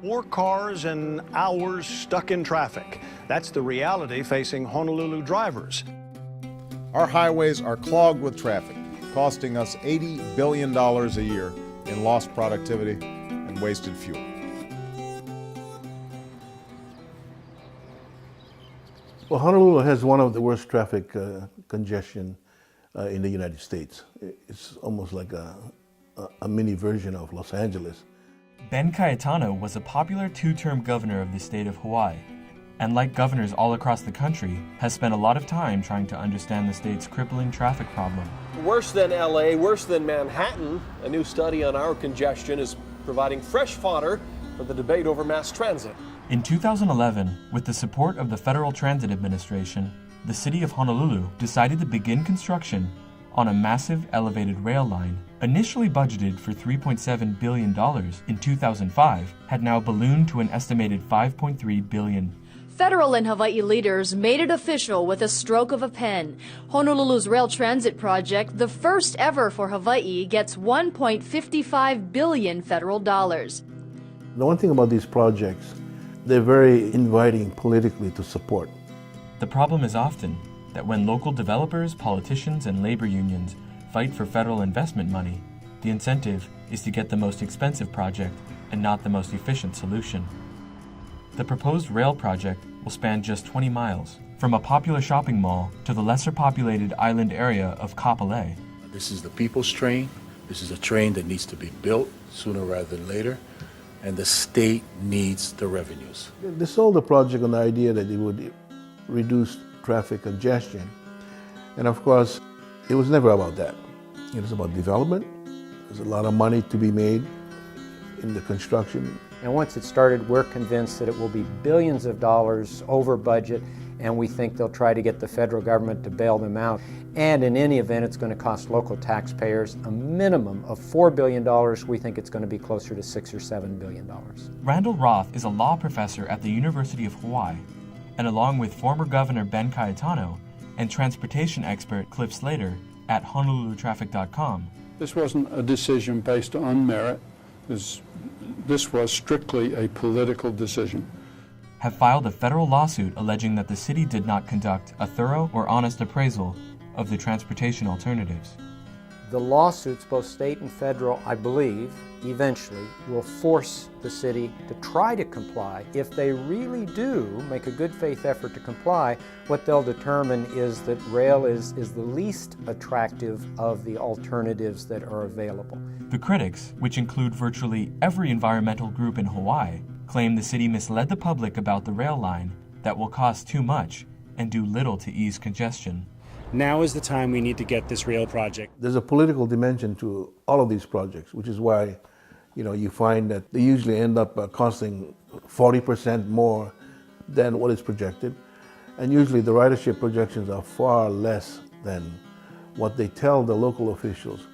More cars and hours stuck in traffic. That's the reality facing Honolulu drivers. Our highways are clogged with traffic, costing us $80 billion a year in lost productivity and wasted fuel. Well, Honolulu has one of the worst traffic congestion in the United States. It's almost like a mini version of Los Angeles. Ben Cayetano was a popular two-term governor of the state of Hawaii, and like governors all across the country, has spent a lot of time trying to understand the state's crippling traffic problem. Worse than LA, worse than Manhattan, a new study on our congestion is providing fresh fodder for the debate over mass transit. In 2011, with the support of the Federal Transit Administration, the city of Honolulu decided to begin construction on a massive elevated rail line, initially budgeted for $3.7 billion in 2005, had now ballooned to an estimated $5.3 billion. Federal and Hawaii leaders made it official with a stroke of a pen. Honolulu's rail transit project, the first ever for Hawaii, gets $1.55 billion federal dollars. The one thing about these projects, they're very inviting politically to support. The problem is often that when local developers, politicians, and labor unions fight for federal investment money, the incentive is to get the most expensive project and not the most efficient solution. The proposed rail project will span just 20 miles, from a popular shopping mall to the lesser populated island area of Kapolei. This is the people's train. This is a train that needs to be built sooner rather than later, and the state needs the revenues. They sold the project on the idea that it would reduce traffic congestion. And of course, it was never about that. It was about development. There's a lot of money to be made in the construction. And once it started, we're convinced that it will be billions of dollars over budget, and we think they'll try to get the federal government to bail them out. And in any event, it's going to cost local taxpayers a minimum of $4 billion. We think it's going to be closer to $6 or $7 billion. Randall Roth is a law professor at the University of Hawaii, and along with former Governor Ben Cayetano and transportation expert Cliff Slater at HonoluluTraffic.com. This wasn't a decision based on merit. This was strictly a political decision. Have filed a federal lawsuit alleging that the city did not conduct a thorough or honest appraisal of the transportation alternatives. The lawsuits, both state and federal, I believe, eventually will force the city to try to comply. If they really do make a good faith effort to comply, what they'll determine is that rail is the least attractive of the alternatives that are available. The critics, which include virtually every environmental group in Hawaii, claim the city misled the public about the rail line that will cost too much and do little to ease congestion. Now is the time we need to get this rail project. There's a political dimension to all of these projects, which is why, you find that they usually end up costing 40% more than what is projected. And usually the ridership projections are far less than what they tell the local officials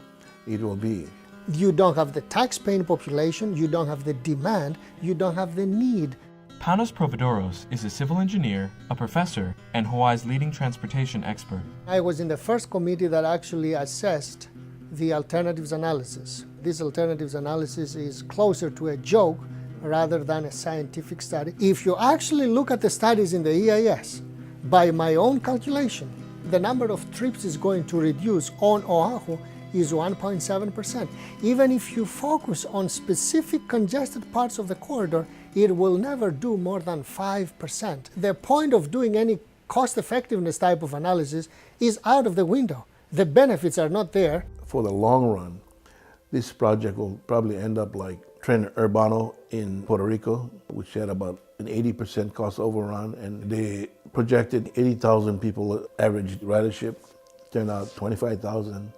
it will be. You don't have the tax-paying population, you don't have the demand, you don't have the need. Panos Providoros is a civil engineer, a professor, and Hawaii's leading transportation expert. I was in the first committee that actually assessed the alternatives analysis. This alternatives analysis is closer to a joke rather than a scientific study. If you actually look at the studies in the EIS, by my own calculation, the number of trips is going to reduce on Oahu is 1.7%. Even if you focus on specific congested parts of the corridor, it will never do more than 5%. The point of doing any cost effectiveness type of analysis is out of the window. The benefits are not there. For the long run, this project will probably end up like Tren Urbano in Puerto Rico, which had about an 80% cost overrun, and they projected 80,000 people average ridership, turned out 25,000.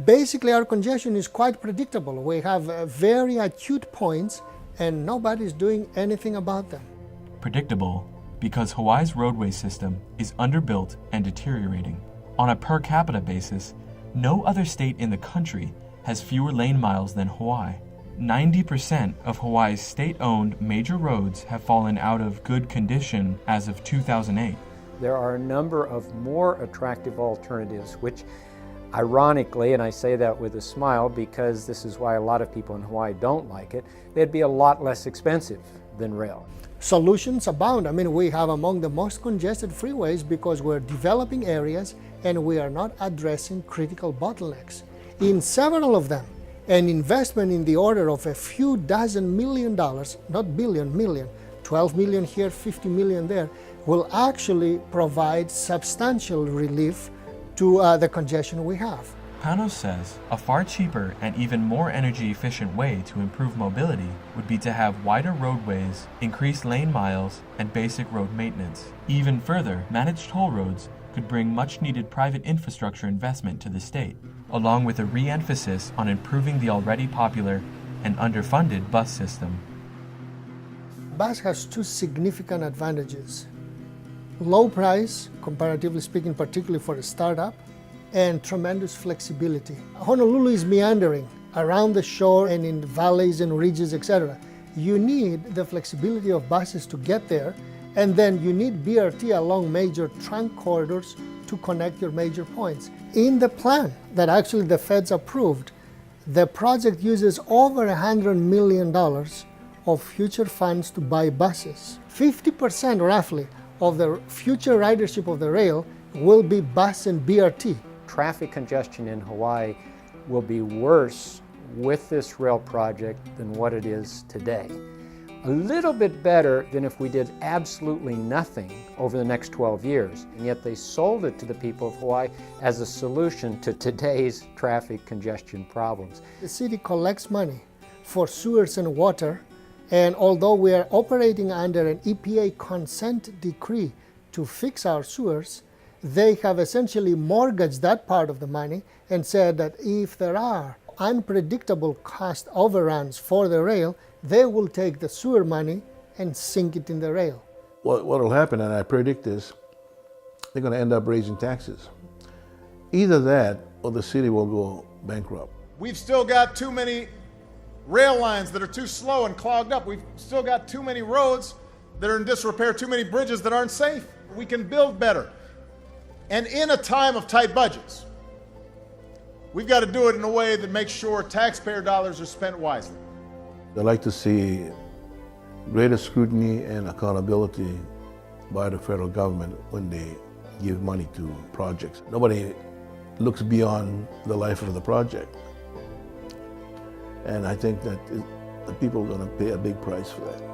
Basically, our congestion is quite predictable. We have very acute points and nobody's doing anything about them. Predictable because Hawaii's roadway system is underbuilt and deteriorating. On a per capita basis, no other state in the country has fewer lane miles than Hawaii. 90% of Hawaii's state-owned major roads have fallen out of good condition as of 2008. There are a number of more attractive alternatives, which ironically, and I say that with a smile because this is why a lot of people in Hawaii don't like it, they'd be a lot less expensive. than rail. Solutions abound. I mean, we have among the most congested freeways because we're developing areas and we are not addressing critical bottlenecks. In several of them, an investment in the order of a few dozen $million, not billion, million, 12 million here, 50 million there, will actually provide substantial relief to the congestion we have. Panos says a far cheaper and even more energy-efficient way to improve mobility would be to have wider roadways, increased lane miles, and basic road maintenance. Even further, managed toll roads could bring much-needed private infrastructure investment to the state, along with a re-emphasis on improving the already popular and underfunded bus system. Bus has two significant advantages. Low price, comparatively speaking, particularly for a startup, and tremendous flexibility. Honolulu is meandering around the shore and in valleys and ridges, etc. You need the flexibility of buses to get there, and then you need BRT along major trunk corridors to connect your major points. In the plan that actually the feds approved, the project uses over $100 million of future funds to buy buses. 50% roughly of the future ridership of the rail will be bus and BRT. Traffic congestion in Hawaii will be worse with this rail project than what it is today. A little bit better than if we did absolutely nothing over the next 12 years. And yet they sold it to the people of Hawaii as a solution to today's traffic congestion problems. The city collects money for sewers and water, and although we are operating under an EPA consent decree to fix our sewers, they have essentially mortgaged that part of the money and said that if there are unpredictable cost overruns for the rail, they will take the sewer money and sink it in the rail. What will happen, and I predict this, they're going to end up raising taxes. Either that or the city will go bankrupt. We've still got too many rail lines that are too slow and clogged up. We've still got too many roads that are in disrepair, too many bridges that aren't safe. We can build better. And in a time of tight budgets, we've got to do it in a way that makes sure taxpayer dollars are spent wisely. I'd like to see greater scrutiny and accountability by the federal government when they give money to projects. Nobody looks beyond the life of the project. And I think that the people are going to pay a big price for that.